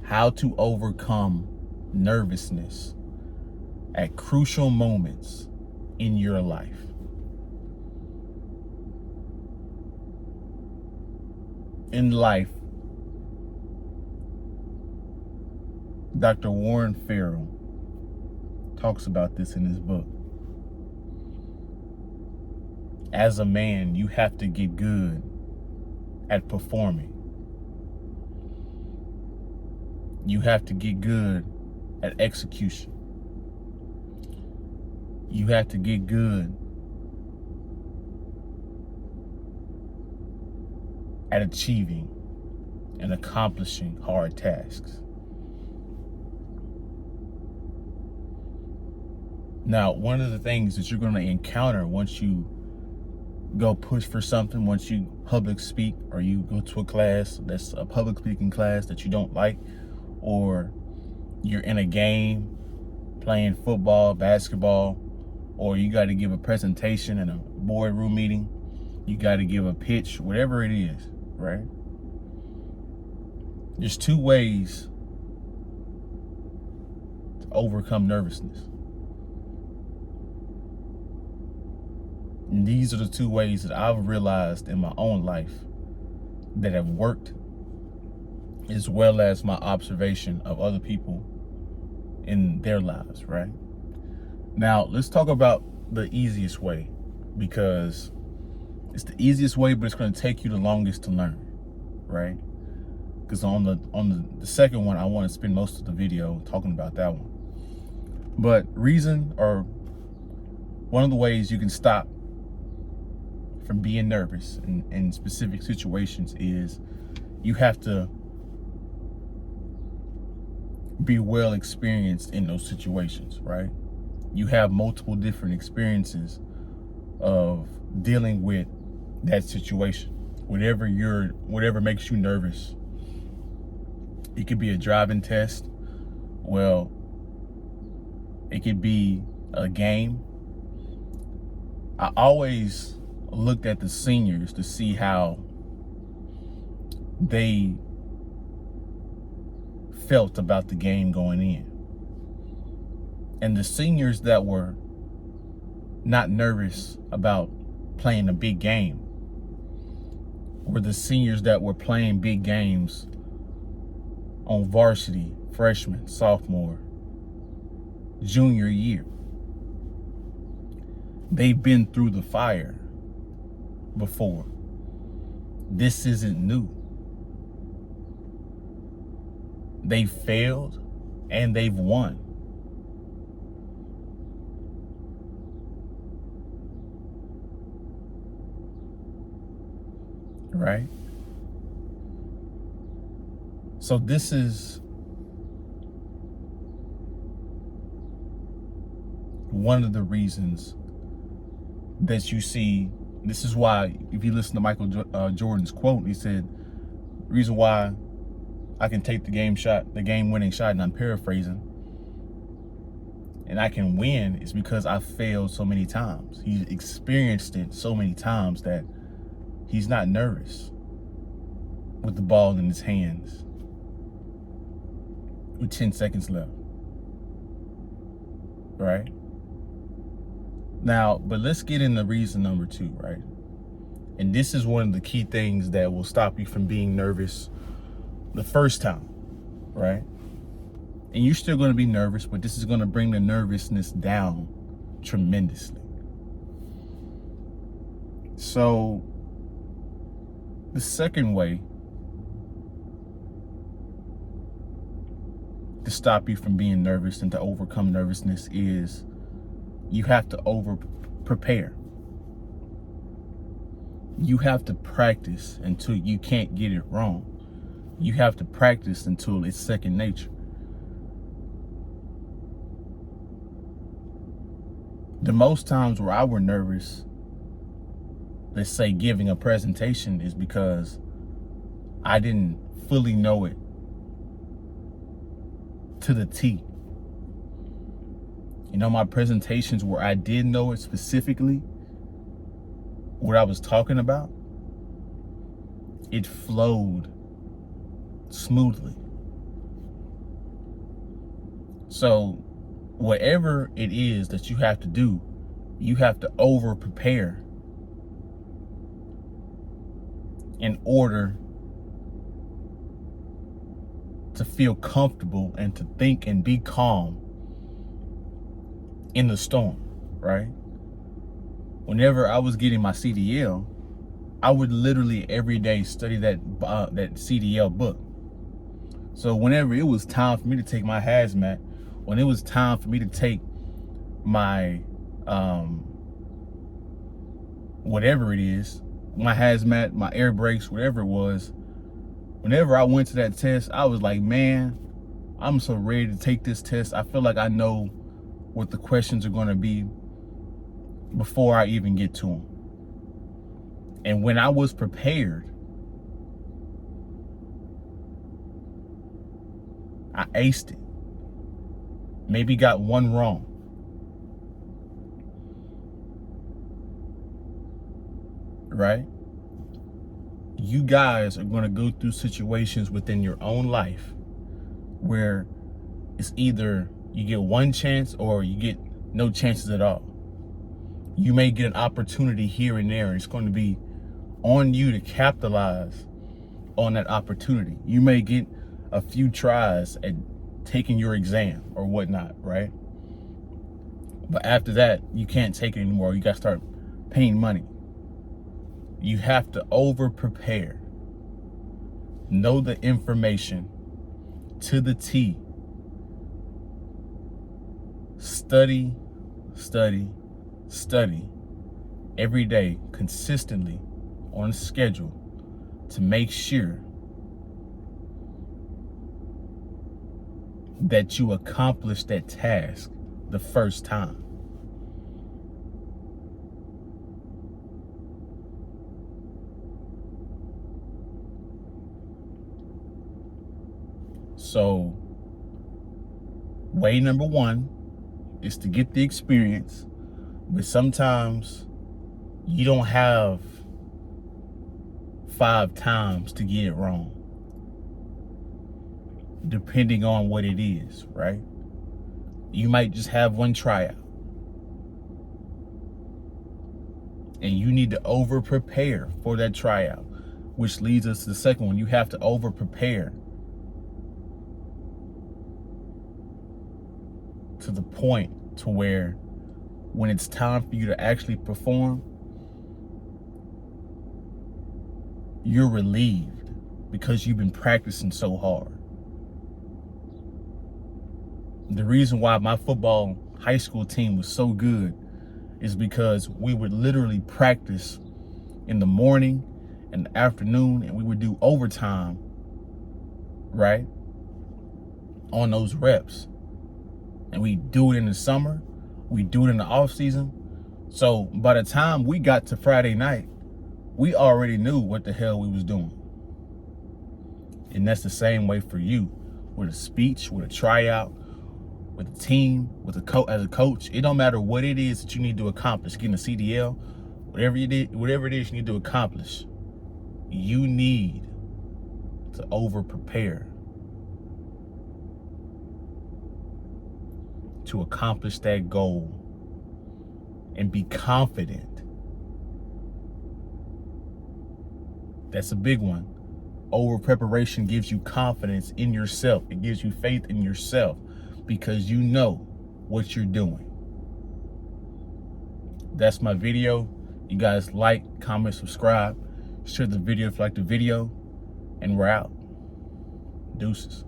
how to overcome nervousness at crucial moments in your life. In life, Dr. Warren Farrell talks about this in his book. As a man, you have to get good at performing. You have to get good at execution. You have to get good at achieving and accomplishing hard tasks. Now, one of the things that you're going to encounter once you go push for something, once you public speak, or you go to a class that's a public speaking class that you don't like, or you're in a game playing football, basketball, or you got to give a presentation in a boardroom meeting, you got to give a pitch, whatever it is, right? There's two ways to overcome nervousness. And these are the two ways that I've realized in my own life that have worked, as well as my observation of other people in their lives, right? Now, let's talk about the easiest way, because it's the easiest way, but it's going to take you the longest to learn, right? Because on the second one, I want to spend most of the video talking about that one. But one of the ways you can stop from being nervous in specific situations is you have to be well experienced in those situations, right? You have multiple different experiences of dealing with that situation. Whatever makes you nervous. It could be a driving test. Well, it could be a game. I always looked at the seniors to see how they felt about the game going in. And the seniors that were not nervous about playing a big game were the seniors that were playing big games on varsity, freshman, sophomore, junior year. They've been through the fire before. This isn't new. They've failed and they've won. Right? So this is one of the reasons that you see. This is why, if you listen to Michael Jordan's quote, he said, reason why I can take the game winning shot, and I'm paraphrasing, and I can win is because I failed so many times. He's experienced it so many times that he's not nervous with the ball in his hands with 10 seconds left. Right? Now, but let's get into reason number 2, right? And this is one of the key things that will stop you from being nervous the first time, right? And you're still going to be nervous, but this is going to bring the nervousness down tremendously. So the second way to stop you from being nervous and to overcome nervousness is you have to over prepare. You have to practice until you can't get it wrong. You have to practice until it's second nature. The most times where I were nervous, let's say giving a presentation, is because I didn't fully know it to the T. You know, my presentations where I did know it specifically, what I was talking about, it flowed smoothly. So whatever it is that you have to do, you have to over prepare in order to feel comfortable and to think and be calm in the storm, right? Whenever I was getting my CDL, I would literally every day study that CDL book. So whenever it was time for me to take my hazmat, when it was time for me to take my whatever it is, my hazmat, my air brakes, whatever it was, whenever I went to that test, I was like, man, I'm so ready to take this test. I feel like I know what the questions are going to be before I even get to them. And when I was prepared, I aced it. Maybe got one wrong. Right? You guys are going to go through situations within your own life where it's either you get one chance or you get no chances at all. You may get an opportunity here and there, and it's going to be on you to capitalize on that opportunity. You may get a few tries at taking your exam or whatnot, right? But after that, you can't take it anymore. You got to start paying money. You have to over prepare. Know the information to the T. Study, study, study every day consistently on schedule to make sure that you accomplish that task the first time. So, way number one is to get the experience, but sometimes you don't have 5 times to get it wrong, depending on what it is, right? You might just have one tryout, and you need to over prepare for that tryout, which leads us to the second one. You have to over prepare to the point to where when it's time for you to actually perform, you're relieved because you've been practicing so hard. The reason why my football high school team was so good is because we would literally practice in the morning and the afternoon, and we would do overtime, right, on those reps. And we do it in the summer, we do it in the off season. So by the time we got to Friday night, we already knew what the hell we was doing. And that's the same way for you with a speech, with a tryout, with a team, with as a coach. It don't matter what it is that you need to accomplish, getting a CDL, whatever it is you need to accomplish, you need to over prepare to accomplish that goal and be confident. That's a big one. Over preparation gives you confidence in yourself. It gives you faith in yourself because you know what you're doing. That's my video. You guys like, comment, subscribe, share the video if you like the video, and we're out. Deuces.